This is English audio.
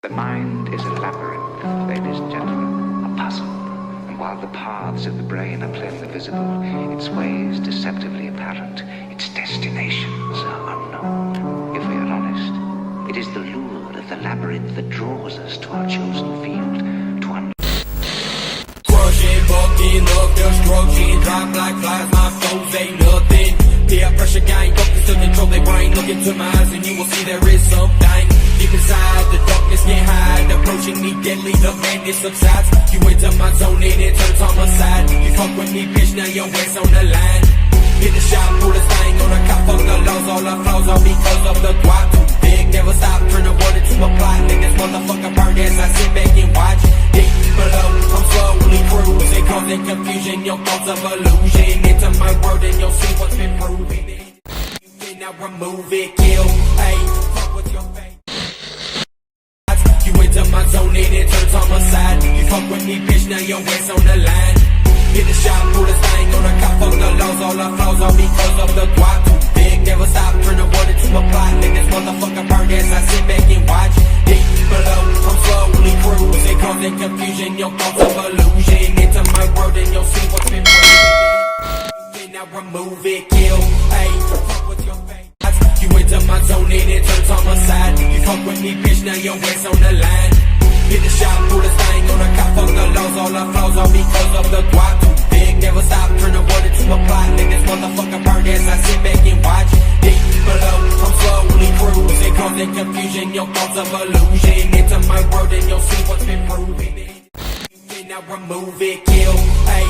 The mind is a labyrinth, ladies and gentlemen, a puzzle. And while the paths of the brain are plainly visible, its ways deceptively apparent, its destinations are unknown. If we are honest, it is the lure of the labyrinth that draws us to our chosen field, to crushing, bucking up, they're structuring, drop like flies, my foes ain't nothing. Peer pressure gang, focus to control their brain. Look into my eyes and you will see there is something deep inside. The darkness can't hide, approaching me deadly, the madness subsides. You enter my zone and it turns on my side. You fuck with me, bitch, now your ass on the line. Hit the shot, pull the thing on the cop, fuck the laws, all the flaws, all because of the twat. Too big, never stop, turn the word into a plot. Think this motherfucker burn as I sit back and watch. Deep below, I'm slowly cruising, causing confusion, your thoughts of illusion. Into my word and you'll see what's been proven. You cannot remove it, kill, hey, fuck with your face. You enter my zone and it turns on my side. You fuck with me, bitch, now your ass on the line. Hit the shot, pull the thing on the cop, fuck the laws, all the flaws, all because of the twat. Too big, never stop, turn the word into a plot. Think this motherfucker burn as I sit back and watch. Deep below, I'm slowly cruising, causing confusion, your thoughts of illusion. Into my word and you'll see what's been proven. You cannot remove it, kill, hey, fuck with your face. You enter my zone and it turns on my side. You fuck with me, bitch, now your ass on the line. Hit the shot, pull the thing on the cop, fuck the laws, all the flaws, all because of the twat. Too big, never stop, turn the word into a plot. Think this motherfucker burn as I sit back and watch. Deep below, I'm slowly cruising, causing confusion, your thoughts of illusion. Into my word and you'll see what's been proven. You cannot remove it, kill, hey,